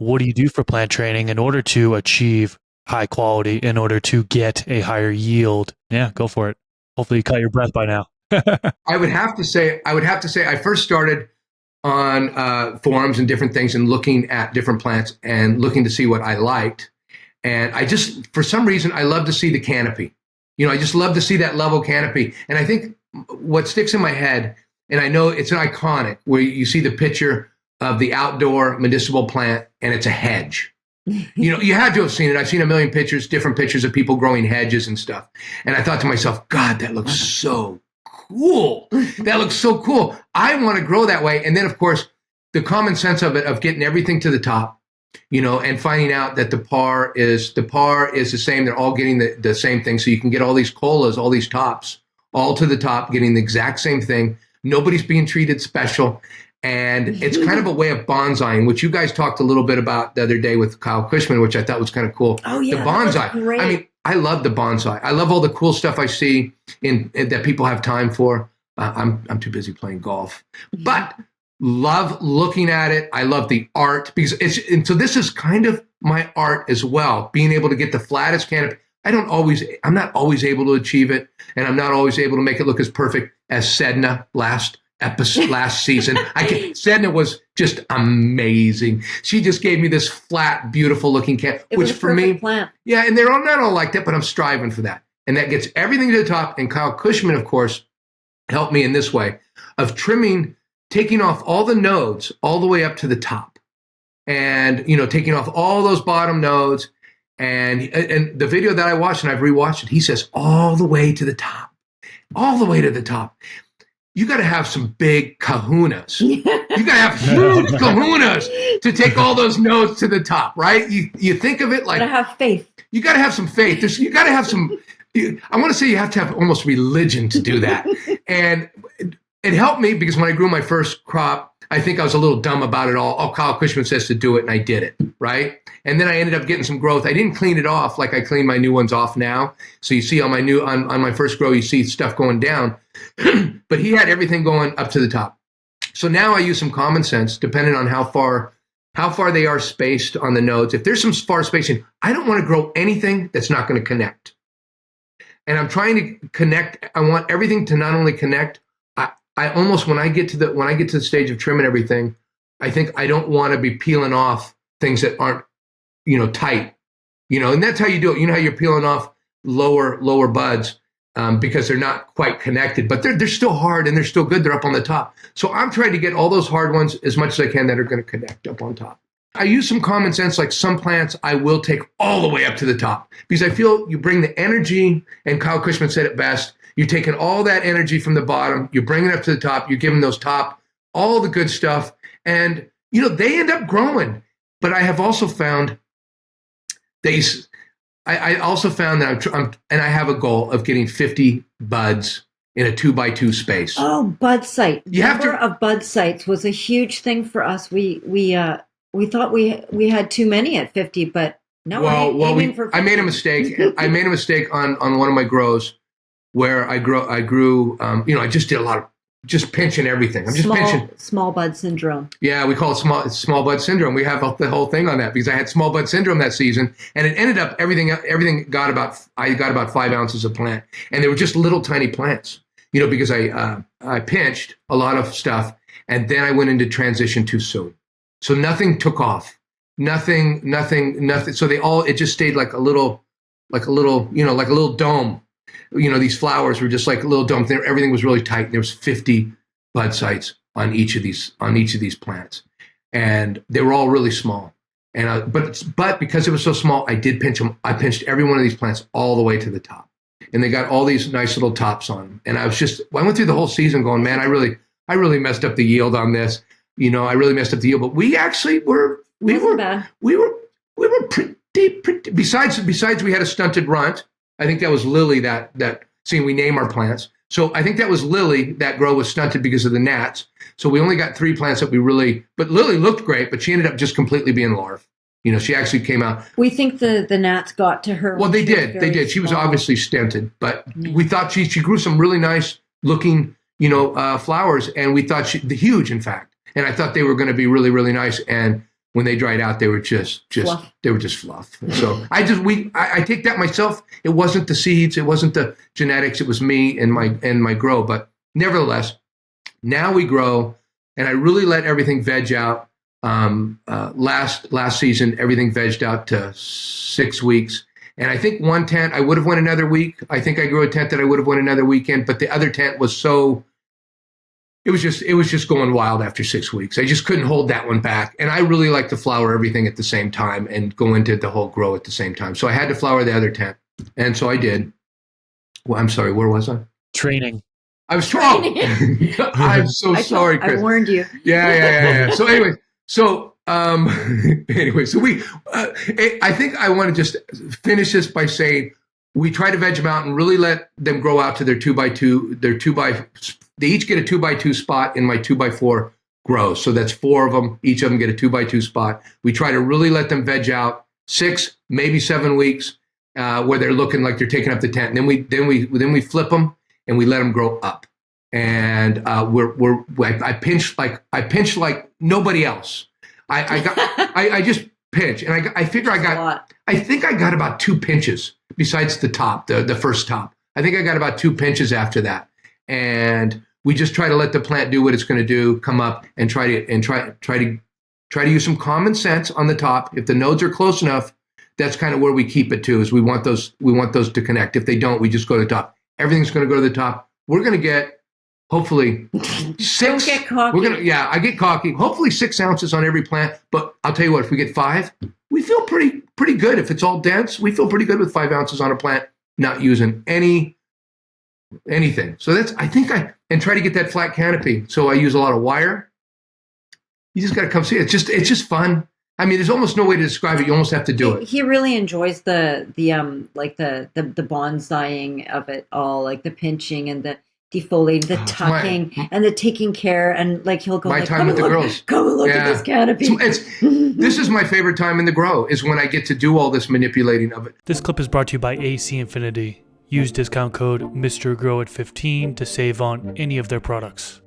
what do you do for plant training in order to achieve high quality, in order to get a higher yield? Yeah, go for it. Hopefully you caught your breath by now. I first started on forums and different things and looking at different plants and looking to see what I liked. And I just, for some reason, I love to see the canopy. I just love to see that level canopy. And I think what sticks in my head, and I know it's an iconic, where you see the picture of the outdoor medicinal plant and it's a hedge. You had to have seen it. I've seen a million pictures, different pictures of people growing hedges and stuff. And I thought to myself, God, that looks so cool. That looks so cool. I want to grow that way. And then, of course, the common sense of it, of getting everything to the top, and finding out that the par is the same. They're all getting the same thing. So you can get all these colas, all these tops, all to the top, getting the exact same thing. Nobody's being treated special. And it's kind of a way of bonsaiing, which you guys talked a little bit about the other day with Kyle Cushman, which I thought was kind of cool. Oh, yeah. The bonsai. I mean, I love the bonsai. I love all the cool stuff I see in that people have time for. I'm too busy playing golf, but love looking at it. I love the art because so this is kind of my art as well, being able to get the flattest canopy. I'm not always able to achieve it, and I'm not always able to make it look as perfect as Sedna last season. Sedna was just amazing. She just gave me this flat, beautiful looking cat, which for me, plant. Yeah, and they're all not all like that, but I'm striving for that. And that gets everything to the top. And Kyle Cushman, of course, helped me in this way of taking off all the nodes all the way up to the top. And, taking off all those bottom nodes. And the video that I watched, and I've rewatched it, he says all the way to the top, all the way to the top. You got to have some big kahunas. You got to have huge kahunas to take all those nodes to the top, right? You think of it like, you got to have faith. You got to have some faith. You got to have some. I want to say you have to have almost religion to do that. And it helped me because when I grew my first crop, I think I was a little dumb about it all. Oh, Kyle Cushman says to do it, and I did it, right? And then I ended up getting some growth. I didn't clean it off like I clean my new ones off now. So you see on my first grow, you see stuff going down. But he had everything going up to the top. So now I use some common sense, depending on how far they are spaced on the nodes. If there's some far spacing, I don't want to grow anything that's not going to connect. And I'm trying to connect. I want everything to not only connect. I almost, when I get to the stage of trimming everything, I think I don't want to be peeling off things that aren't, tight, and that's how you do it. You know how you're peeling off lower buds because they're not quite connected, but they're still hard and they're still good. They're up on the top. So I'm trying to get all those hard ones as much as I can that are going to connect up on top. I use some common sense, like some plants I will take all the way up to the top because I feel you bring the energy, and Kyle Cushman said it best. You're taking all that energy from the bottom, you're bringing it up to the top, you're giving those top all the good stuff, and they end up growing. But I have also found I also found that and I have a goal of getting 50 buds in a 2x2 space. Oh, bud site! Number of bud sites was a huge thing for us. We thought we had too many at 50, but no. I made a mistake. I made a mistake on one of my grows where I grew. I just did a lot of just pinching everything. I'm just pinching. Small bud syndrome. Yeah, we call it small bud syndrome. We have the whole thing on that because I had small bud syndrome that season, and it ended up everything got about 5 ounces of plant, and they were just little tiny plants. Because I pinched a lot of stuff, and then I went into transition too soon, so nothing took off. Nothing. So it just stayed like a little dome. These flowers were just like a little dome. Everything was really tight. And there was 50 bud sites on each of these plants, and they were all really small. And but because it was so small, I did pinch them. I pinched every one of these plants all the way to the top, and they got all these nice little tops on them. And I went through the whole season going, man, I really messed up the yield on this. I really messed up the yield. But we actually were we were pretty. Besides, we had a stunted runt. I think that was Lily that seeing we name our plants. So I think that was Lily that grow was stunted because of the gnats. So we only got 3 plants that but Lily looked great, but she ended up just completely being larvae. She actually came out. We think the gnats got to her. Well, they did. They did. She was obviously stunted, but we thought she grew some really nice looking, flowers, and we thought huge, in fact. And I thought they were going to be really, really nice. And when they dried out, they were just Fluff. they were just fluff. So I take that myself. It wasn't the seeds, it wasn't the genetics, it was me and my grow. But nevertheless, now we grow, and I really let everything veg out. Last season, everything vegged out to 6 weeks. And I think one tent I would have went another week. I think I grew a tent that I would have went another weekend, but the other tent was it was just going wild after 6 weeks. I just couldn't hold that one back. And I really like to flower everything at the same time and go into the whole grow at the same time. So I had to flower the other tent. And so I did. Well, I'm sorry, where was I? Training. I was wrong. I'm so sorry, Chris. I warned you. Yeah. So anyway, so we. I think I want to just finish this by saying we try to veg them out and really let them grow out to their 2x2. They each get a 2x2 spot in my 2x4 grows. So that's 4 of them. Each of them get a 2x2 spot. We try to really let them veg out 6, maybe 7 weeks, where they're looking like they're taking up the tent. And then we flip them and we let them grow up. And I pinch like nobody else. I just pinch, and I figure I think I got about 2 pinches besides the top, the first top. I think I got about 2 pinches after that, and we just try to let the plant do what it's going to do, come up and try to use some common sense on the top. If the nodes are close enough, that's kind of where we keep it to. Is we want those to connect. If they don't, we just go to the top. Everything's going to go to the top. We're going to get hopefully 6. Don't get cocky. I get cocky. Hopefully 6 ounces on every plant. But I'll tell you what, if we get 5, we feel pretty good. If it's all dense, we feel pretty good with 5 ounces on a plant, not using anything. So and try to get that flat canopy. So I use a lot of wire. You just got to come see it. It's just fun. I mean, there's almost no way to describe it. You almost have to do it. He really enjoys the bonsaiing of it all, like the pinching and the defoliating, the tucking, and the taking care, and like he'll go. My like, time with the girls. Come and look at this canopy. This is my favorite time in the grow, is when I get to do all this manipulating of it. This clip is brought to you by AC Infinity. Use discount code MrGrow at 15 to save on any of their products.